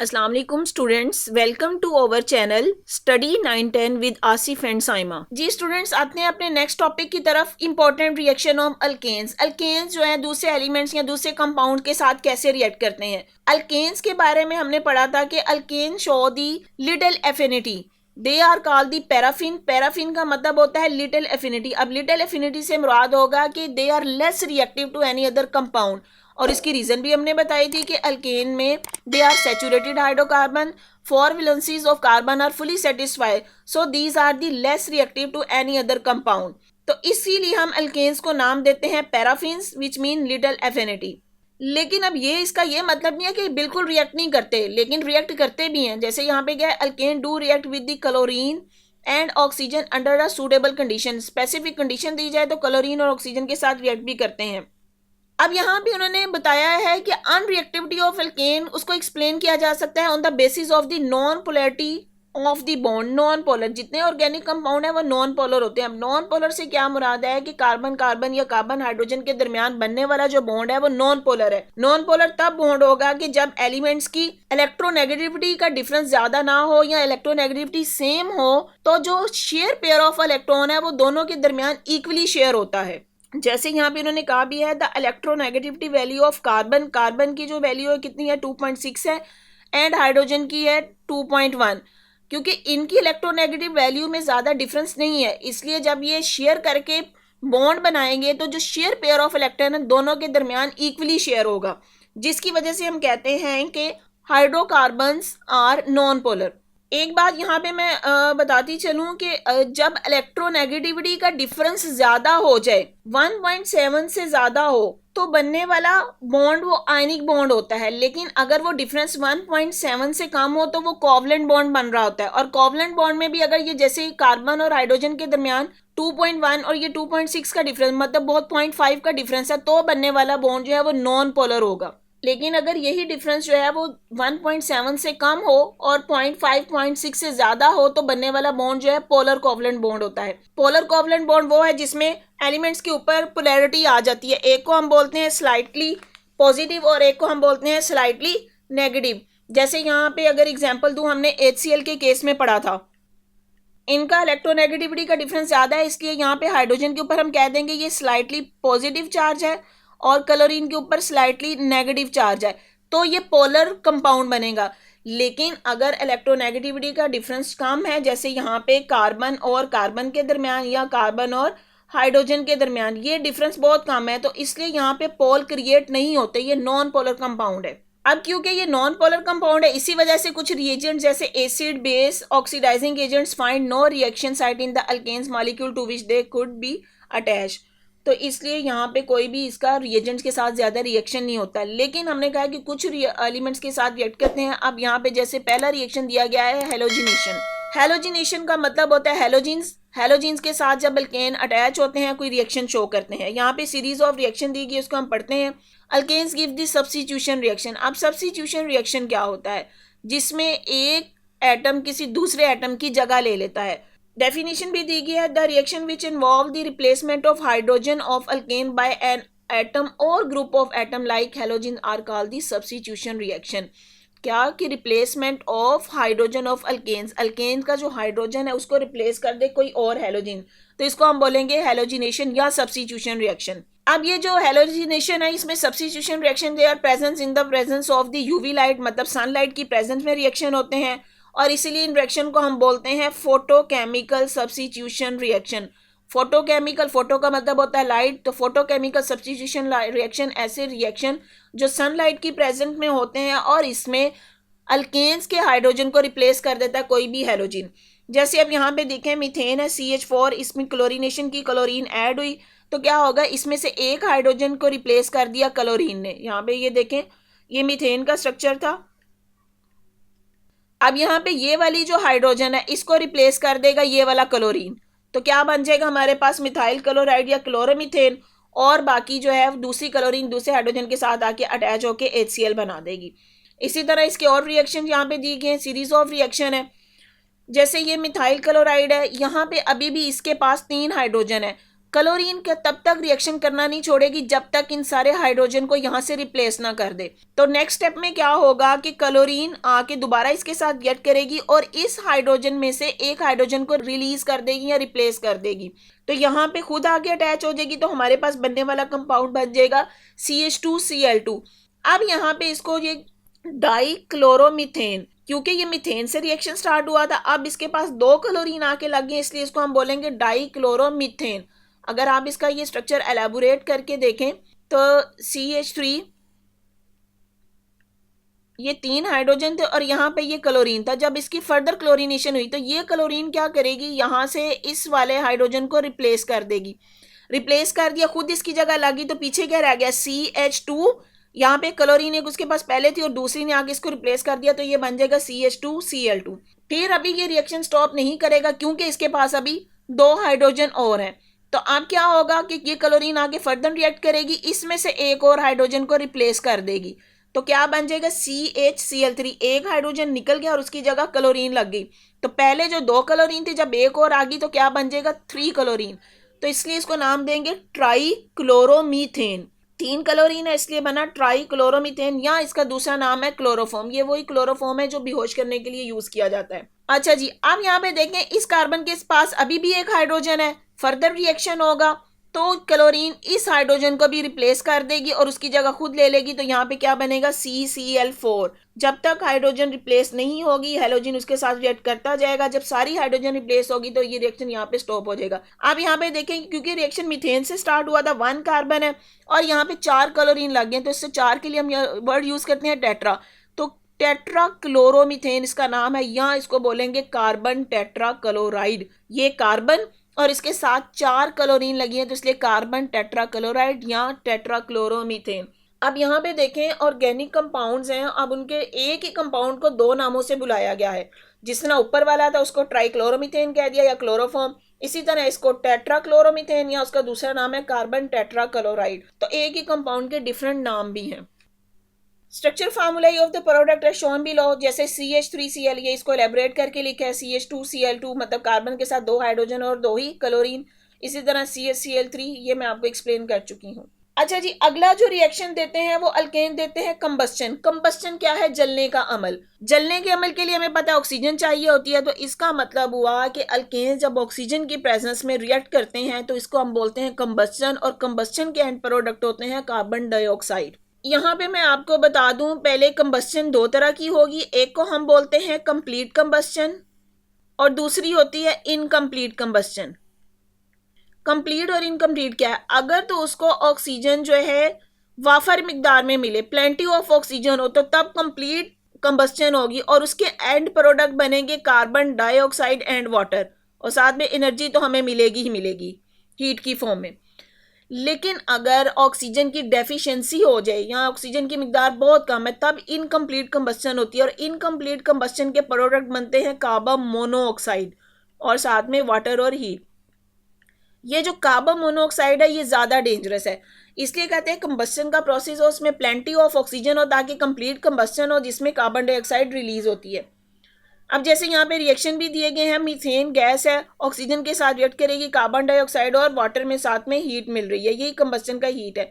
अस्सलाम वालेकुम students, welcome to our channel study 910 with Asif and Saima. जी स्टूडेंट्स, आते हैं अपने नेक्स्ट टॉपिक की तरफ। Important reaction of alkanes. Alkanes जो है दूसरे एलिमेंट्स या दूसरे कंपाउंड के साथ कैसे रिएक्ट करते हैं। अल्केन्स के बारे में हमने पढ़ा था कि alkane show the little affinity, they are called the paraffin. Paraffin का मतलब होता है लिटिल एफिनिटी। अब लिटिल एफिनिटी से मुराद होगा कि they are less reactive to any other compound, और इसकी रीजन भी हमने बताई थी कि अल्केन में they are saturated hydrocarbon, four valencies of carbon are fully satisfied, so these are the less reactive to any other compound. तो इसीलिए हम अल्केन्स को नाम देते हैं paraffins, which mean little affinity. लेकिन अब ये इसका ये मतलब नहीं है कि बिल्कुल रिएक्ट नहीं करते, लेकिन रिएक्ट करते भी हैं। जैसे यहाँ पे क्या है, alkane do react with the chlorine and oxygen under a suitable condition. Specific condition दी जाए तो क्लोरीन और ऑक्सीजन के साथ रिएक्ट भी करते हैं। अब यहाँ भी उन्होंने बताया है कि अनरिएक्टिविटी ऑफ एल्केन उसको एक्सप्लेन किया जा सकता है on the basis of the non polarity of the bond. Non polar जितने ऑर्गेनिक कंपाउंड है वो नॉन पोलर होते हैं। अब नॉन पोलर से क्या मुराद है कि कार्बन कार्बन या कार्बन हाइड्रोजन के दरमियान बनने वाला जो बॉन्ड है वो नॉन पोलर है। नॉन पोलर तब बॉन्ड होगा कि जब एलिमेंट्स की इलेक्ट्रोनेगेटिविटी का डिफरेंस ज्यादा ना हो या इलेक्ट्रोनेगेटिविटी सेम हो, तो जो शेयर पेयर ऑफ इलेक्ट्रॉन है वो दोनों के दरमियान इक्वली शेयर होता है। जैसे यहाँ पे उन्होंने कहा भी है the electronegativity value of carbon, carbon की जो वैल्यू है कितनी है 2.6 है, एंड हाइड्रोजन की है 2.1। क्योंकि इनकी इलेक्ट्रोनेगेटिव वैल्यू में ज़्यादा डिफरेंस नहीं है, इसलिए जब ये शेयर करके बॉन्ड बनाएंगे तो जो शेयर पेयर ऑफ इलेक्ट्रॉन है दोनों के दरमियान इक्वली शेयर होगा, जिसकी वजह से हम कहते हैं कि हाइड्रोकार्बन्स आर नॉन पोलर। एक बात यहाँ पे मैं बताती चलूँ कि जब इलेक्ट्रोनेगेटिविटी का डिफरेंस ज़्यादा हो जाए, 1.7 से ज़्यादा हो, तो बनने वाला बॉन्ड वो आयनिक बॉन्ड होता है। लेकिन अगर वो डिफरेंस 1.7 से कम हो तो वो कोवलेंट बॉन्ड बन रहा होता है। और कोवलेंट बॉन्ड में भी अगर ये जैसे कार्बन और हाइड्रोजन के दरमियान 2.1 और ये 2.6 का डिफरेंस, मतलब बहुत 0.5 का डिफरेंस है, तो बनने वाला बॉन्ड जो है वो नॉन पोलर होगा। लेकिन अगर यही डिफरेंस जो है वो 1.7 से कम हो और 0.5 0.6 से ज्यादा हो, तो बनने वाला बॉन्ड जो है पोलर कोवलेंट बॉन्ड होता है। पोलर कोवलेंट बॉन्ड वो है जिसमें एलिमेंट्स के ऊपर पोलैरिटी आ जाती है। एक को हम बोलते हैं स्लाइटली पॉजिटिव और एक को हम बोलते हैं स्लाइटली नेगेटिव। जैसे यहाँ पे अगर एग्जांपल दूं, हमने HCl के केस में पढ़ा था, इनका इलेक्ट्रोनेगेटिविटी का डिफरेंस ज्यादा है, इसलिए यहाँ पे हाइड्रोजन के ऊपर हम कह देंगे ये स्लाइटली पॉजिटिव चार्ज है और क्लोरीन के ऊपर स्लाइटली नेगेटिव चार्ज है, तो ये पोलर कंपाउंड बनेगा। लेकिन अगर इलेक्ट्रोनेगेटिविटी का डिफरेंस कम है, जैसे यहाँ पे कार्बन और कार्बन के दरमियान या कार्बन और हाइड्रोजन के दरमियान ये डिफरेंस बहुत कम है, तो इसलिए यहाँ पे पोल क्रिएट नहीं होते, ये नॉन पोलर कंपाउंड है। अब क्योंकि ये नॉन पोलर कंपाउंड है, इसी वजह से कुछ रिएजेंट जैसे acid, base, oxidising agents find no reaction site in the alkanes molecule to which they could be attach. तो इसलिए यहाँ पे कोई भी इसका रिएजेंट्स के साथ ज्यादा रिएक्शन नहीं होता। लेकिन हमने कहा कि कुछ एलिमेंट्स के साथ रिएक्ट करते हैं। अब यहाँ पे जैसे पहला रिएक्शन दिया गया है हेलोजिनेशन। हेलोजिनेशन का मतलब होता है हेलोजिन्स, हेलोजिन्स के साथ जब अल्केन अटैच होते हैं कोई रिएक्शन शो करते हैं। यहाँ पे सीरीज ऑफ रिएक्शन दी गई, उसको हम पढ़ते हैं। Alkanes give the substitution reaction. अब सब्स्टिट्यूशन रिएक्शन क्या होता है, जिसमें एक एटम किसी दूसरे एटम की जगह ले लेता है। डेफिनेशन भी दी गई है, the reaction which involve the replacement of hydrogen of alkane by an atom और group of atom like halogen are called the substitution reaction. क्या कि replacement of hydrogen of alkanes, alkane का जो हाइड्रोजन है उसको रिप्लेस कर दे कोई और हेलोजिन, तो इसको हम बोलेंगे हेलोजिनेशन या सब्स्टिट्यूशन रिएक्शन। अब ये जो हेलोजिनेशन है, इसमें substitution reaction they are presence in the presence of the UV light, मतलब सनलाइट की प्रेजेंस में रिएक्शन होते हैं, और इसीलिए इन रिएक्शन को हम बोलते हैं photochemical substitution reaction. Photochemical, photo का मतलब होता है लाइट, तो फोटोकेमिकल सब्स्टिट्यूशन रिएक्शन ऐसे रिएक्शन जो सनलाइट की प्रेजेंट में होते हैं और इसमें अल्केन्स के हाइड्रोजन को रिप्लेस कर देता है कोई भी हेलोजिन। जैसे अब यहाँ पे देखें मीथेन है CH4, इसमें क्लोरीनेशन की क्लोरीन ऐड हुई, तो क्या होगा, इसमें से एक हाइड्रोजन को रिप्लेस कर दिया क्लोरीन ने। यहाँ पे ये देखें, ये मीथेन का स्ट्रक्चर था। अब यहाँ पे ये वाली जो हाइड्रोजन है इसको रिप्लेस कर देगा ये वाला क्लोरीन, तो क्या बन जाएगा हमारे पास मिथाइल क्लोराइड या क्लोरोमीथेन, और बाकी जो है दूसरी क्लोरीन दूसरे हाइड्रोजन के साथ आके अटैच होके HCl बना देगी। इसी तरह इसके और रिएक्शन यहाँ पे दी गई हैं, सीरीज ऑफ रिएक्शन है। जैसे ये मिथाइल क्लोराइड है, यहाँ पे अभी भी इसके पास 3 हाइड्रोजन है, क्लोरीन का तब तक रिएक्शन करना नहीं छोड़ेगी जब तक इन सारे हाइड्रोजन को यहाँ से रिप्लेस ना कर दे। तो नेक्स्ट स्टेप में क्या होगा कि क्लोरीन आके दोबारा इसके साथ रिएक्ट करेगी और इस हाइड्रोजन में से एक हाइड्रोजन को रिलीज कर देगी या रिप्लेस कर देगी। तो यहाँ पे खुद आके अटैच हो जाएगी, तो हमारे पास बनने वाला कंपाउंड बन जाएगा CH2Cl2। अब यहाँ पे इसको ये डाइक्लोरोमीथेन, क्योंकि ये मीथेन से रिएक्शन स्टार्ट हुआ था, अब इसके पास 2 क्लोरीन आके लग गए, इसलिए इसको हम बोलेंगे डाइक्लोरोमीथेन। अगर आप इसका ये स्ट्रक्चर एलैबोरेट करके देखें तो CH3 ये 3 हाइड्रोजन थे और यहाँ पे ये क्लोरीन था। जब इसकी फर्दर क्लोरीनेशन हुई तो ये क्लोरीन क्या करेगी, यहाँ से इस वाले हाइड्रोजन को रिप्लेस कर देगी। रिप्लेस कर दिया, खुद इसकी जगह लगी, तो पीछे क्या रह गया CH2। यहाँ पे क्लोरीन एक उसके पास पहले थी और दूसरी ने आगे इसको रिप्लेस कर दिया, तो ये बन जाएगा CH2Cl2। फिर अभी ये रिएक्शन स्टॉप नहीं करेगा क्योंकि इसके पास अभी 2 हाइड्रोजन और हैं। तो अब क्या होगा कि ये क्लोरीन आगे फर्दर रिएक्ट करेगी, इसमें से एक और हाइड्रोजन को रिप्लेस कर देगी। तो क्या बन जाएगा CHCl3। एक हाइड्रोजन निकल गया और उसकी जगह क्लोरीन लग गई। तो पहले जो 2 क्लोरीन थी, जब एक और आ गई तो क्या बन जाएगा 3 क्लोरीन। तो इसलिए इसको नाम देंगे ट्राइक्लोरोमीथेन। 3 क्लोरीन है इसलिए बना ट्राइक्लोरोमीथेन, या इसका दूसरा नाम है क्लोरोफॉर्म। ये वही क्लोरोफॉर्म है जो बेहोश करने के लिए यूज किया जाता है। अच्छा जी, अब यहाँ पे देखें इस कार्बन के पास अभी भी एक हाइड्रोजन है, फर्दर रिएक्शन होगा तो क्लोरीन इस हाइड्रोजन को भी रिप्लेस कर देगी और उसकी जगह खुद ले लेगी। तो यहाँ पे क्या बनेगा CCl4। जब तक हाइड्रोजन रिप्लेस नहीं होगी, हैलोजन उसके साथ रिएक्ट करता जाएगा। जब सारी हाइड्रोजन रिप्लेस होगी तो ये रिएक्शन यहाँ पे स्टॉप हो जाएगा। अब यहाँ पे देखें क्योंकि रिएक्शन मीथेन से स्टार्ट हुआ था, 1 कार्बन है और यहाँ पे 4 क्लोरीन लग गए, तो इससे 4 के लिए हम वर्ड यूज करते हैं टेट्रा। तो टेट्रा क्लोरोमीथेन इसका नाम है, यहाँ इसको बोलेंगे कार्बन टेट्रा क्लोराइड। ये कार्बन और इसके साथ 4 क्लोरीन लगी है, तो इसलिए कार्बन टेट्रा क्लोराइड या टेट्रा क्लोरोमीथेन। अब यहाँ पे देखें ऑर्गेनिक कंपाउंड्स हैं, अब उनके एक ही कंपाउंड को 2 नामों से बुलाया गया है। जिसने ऊपर वाला था उसको ट्राइक्लोरोमीथेन कह दिया या क्लोरोफॉर्म, इसी तरह इसको टेट्रा क्लोरोमीथेन या उसका दूसरा नाम है कार्बन टेट्रा क्लोराइड। तो एक ही कंपाउंड के डिफरेंट नाम भी हैं। Structure formula of the product है शोन बिलो। जैसे CH3Cl, ये इसको एलेबोरेट करके लिखा है CH2Cl2, मतलब कार्बन के साथ 2 हाइड्रोजन और 2 ही क्लोरीन। इसी तरह CHCl3, ये मैं आपको एक्सप्लेन कर चुकी हूँ। अच्छा जी, अगला जो रिएक्शन देते हैं वो अल्केन देते हैं कंबस्चन। कंबस्चन क्या है? जलने का अमल। जलने के अमल के लिए हमें पता है ऑक्सीजन चाहिए होती है, तो इसका मतलब हुआ कि अल्केन जब ऑक्सीजन की प्रेजेंस में रिएक्ट करते हैं तो इसको हम बोलते हैं कंबस्चन, और कंबस्चन के एंड प्रोडक्ट होते हैं कार्बन डाइऑक्साइड। यहाँ पे मैं आपको बता दूं, पहले कंबस्चन 2 तरह की होगी। एक को हम बोलते हैं कंप्लीट कंबस्चन और दूसरी होती है इनकम्प्लीट कंबस्चन। कंप्लीट और इनकम्प्लीट क्या है? अगर तो उसको ऑक्सीजन जो है वाफर मिकदार में मिले, प्लेंटी ऑफ ऑक्सीजन हो, तो तब कंप्लीट कंबस्चन होगी और उसके एंड प्रोडक्ट बनेंगे कार्बन डाइऑक्साइड एंड वाटर, और साथ में एनर्जी तो हमें मिलेगी ही मिलेगी हीट की फॉर्म में। लेकिन अगर ऑक्सीजन की डेफिशिएंसी हो जाए या ऑक्सीजन की मिकदार बहुत कम है, तब इनकम्प्लीट कंबस्चन होती है, और इनकम्प्लीट कंबस्चन के प्रोडक्ट बनते हैं कार्बन मोनोऑक्साइड और साथ में वाटर और हीट। ये जो कार्बन मोनोऑक्साइड है ये ज़्यादा डेंजरस है, इसलिए कहते हैं कंबस्चन का प्रोसेस हो उसमें प्लेंटी ऑफ ऑक्सीजन हो ताकि कंप्लीट कंबस्चन हो जिसमें कार्बन डाइऑक्साइड रिलीज होती है। अब जैसे यहाँ पे रिएक्शन भी दिए गए हैं, मीथेन गैस है, ऑक्सीजन के साथ रिएक्ट करेगी, कार्बन डाइऑक्साइड और वाटर में साथ में हीट मिल रही है, यही कंबस्चन का हीट है।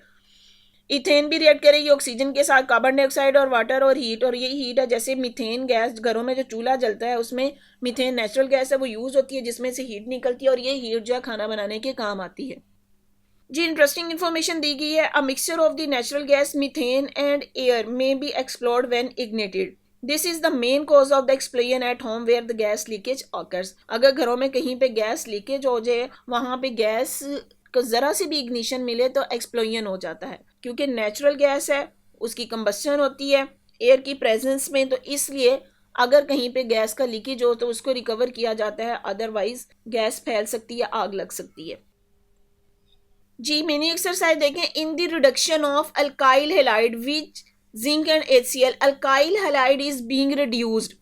इथेन भी रिएक्ट करेगी ऑक्सीजन के साथ, कार्बन डाइऑक्साइड और वाटर और हीट, और यही हीट है। जैसे मीथेन गैस घरों में जो चूल्हा जलता है उसमें मीथेन नेचुरल गैस है, वो यूज होती है जिसमें से हीट निकलती है, और ये हीट जो है खाना बनाने के काम आती है। जी इंटरेस्टिंग इन्फॉर्मेशन दी गई है। A mixture of the natural gas methane and air may be explored when ignited. This is the main cause of the explosion at home where the gas leakage occurs. अगर घरों में कहीं पे gas leakage हो जाए, वहाँ पे gas को ज़रा सी भी इग्निशन मिले तो एक्सप्लोजन हो जाता है, क्योंकि नेचुरल गैस है, उसकी कंबस्चन होती है एयर की प्रेजेंस में, तो इसलिए अगर कहीं पे गैस का लीकेज हो तो उसको रिकवर किया जाता है, अदरवाइज गैस फैल सकती है, आग लग सकती है। जी मिनी एक्सरसाइज देखें। In the reduction of alkyl halide which zinc and HCl, alkyl halide is being reduced.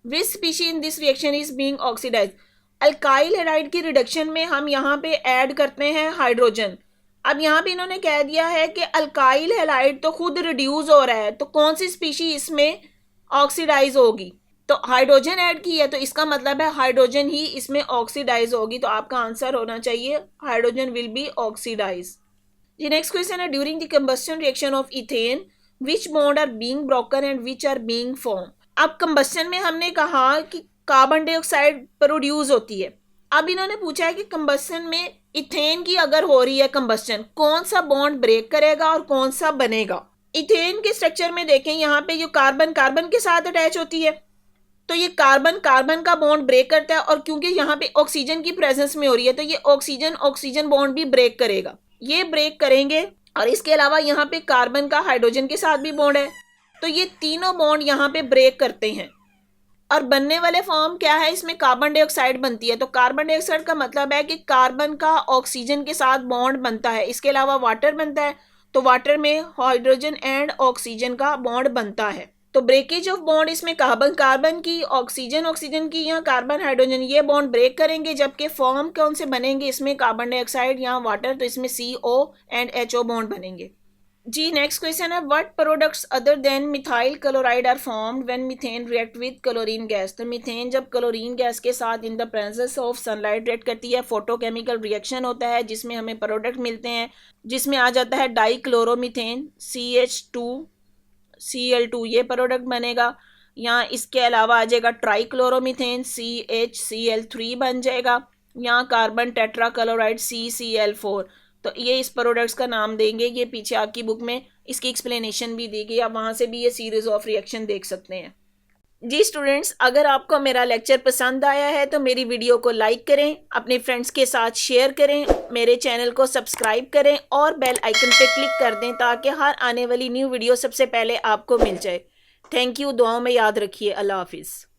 Which species in this reaction is being oxidized? alkyl halide की रिडक्शन में हम यहाँ पे ऐड करते हैं हाइड्रोजन। अब यहाँ पे इन्होंने कह दिया है कि alkyl halide तो खुद रिड्यूस हो रहा है, तो कौन सी स्पीशी इसमें ऑक्सीडाइज होगी? तो हाइड्रोजन ऐड की है तो इसका मतलब है हाइड्रोजन ही इसमें ऑक्सीडाइज होगी, तो आपका आंसर होना चाहिए हाइड्रोजन विल बी ऑक्सीडाइज। जी नेक्स्ट क्वेश्चन है, during the combustion reaction of ethane which bond are being broken and which are being form. अब कंबस्शन में हमने कहा कि कार्बन डाइऑक्साइड प्रोड्यूस होती है। अब इन्होंने पूछा है कि कंबस्शन में इथेन की अगर हो रही है कंबस्शन, कौन सा बॉन्ड ब्रेक करेगा और कौन सा बनेगा। इथेन के स्ट्रक्चर में देखें, यहाँ पे जो कार्बन कार्बन के साथ अटैच होती है तो ये कार्बन कार्बन का बॉन्ड ब्रेक करता है, और क्योंकि यहाँ पे ऑक्सीजन की प्रेजेंस में हो रही है तो ये ऑक्सीजन ऑक्सीजन बॉन्ड भी ब्रेक करेगा, ये ब्रेक करेंगे। और इसके अलावा यहाँ पे कार्बन का हाइड्रोजन के साथ भी बॉन्ड है, तो ये तीनों बॉन्ड यहाँ पे ब्रेक करते हैं। और बनने वाले फॉर्म क्या है, इसमें कार्बन डाइऑक्साइड बनती है। तो कार्बन डाइऑक्साइड का मतलब है कि कार्बन का ऑक्सीजन के साथ बॉन्ड बनता है। इसके अलावा वाटर बनता है, तो वाटर में हाइड्रोजन एंड ऑक्सीजन का बॉन्ड बनता है। तो ब्रेकेज ऑफ बॉन्ड इसमें कार्बन कार्बन की, ऑक्सीजन ऑक्सीजन की, यहाँ कार्बन हाइड्रोजन ये बॉन्ड ब्रेक करेंगे। जबकि फॉर्म कौन से बनेंगे, इसमें कार्बन डाइऑक्साइड, यहाँ वाटर, तो इसमें CO एंड HO बॉन्ड बनेंगे। जी नेक्स्ट क्वेश्चन है, what products other than methyl chloride are formed when methane react with chlorine gas. तो मीथेन जब क्लोरीन गैस के साथ in the presence of sunlight react करती है, फोटोकेमिकल रिएक्शन होता है जिसमें हमें प्रोडक्ट मिलते हैं, जिसमें आ जाता है डाइक्लोरोमीथेन CH2Cl2 ये प्रोडक्ट बनेगा। यहाँ इसके अलावा आ जाएगा ट्राइक्लोरोमीथेन CHCl3 बन जाएगा। यहाँ कार्बन टेट्राक्लोराइड CCl4, तो ये इस प्रोडक्ट्स का नाम देंगे। ये पीछे आपकी बुक में इसकी एक्सप्लेनेशन भी दी गई, आप वहाँ से भी ये सीरीज ऑफ रिएक्शन देख सकते हैं। जी स्टूडेंट्स, अगर आपको मेरा लेक्चर पसंद आया है तो मेरी वीडियो को लाइक करें, अपने फ्रेंड्स के साथ शेयर करें, मेरे चैनल को सब्सक्राइब करें और बेल आइकन पे क्लिक कर दें ताकि हर आने वाली न्यू वीडियो सबसे पहले आपको मिल जाए। थैंक यू, दुआओं में याद रखिए। अल्लाह हाफिज़।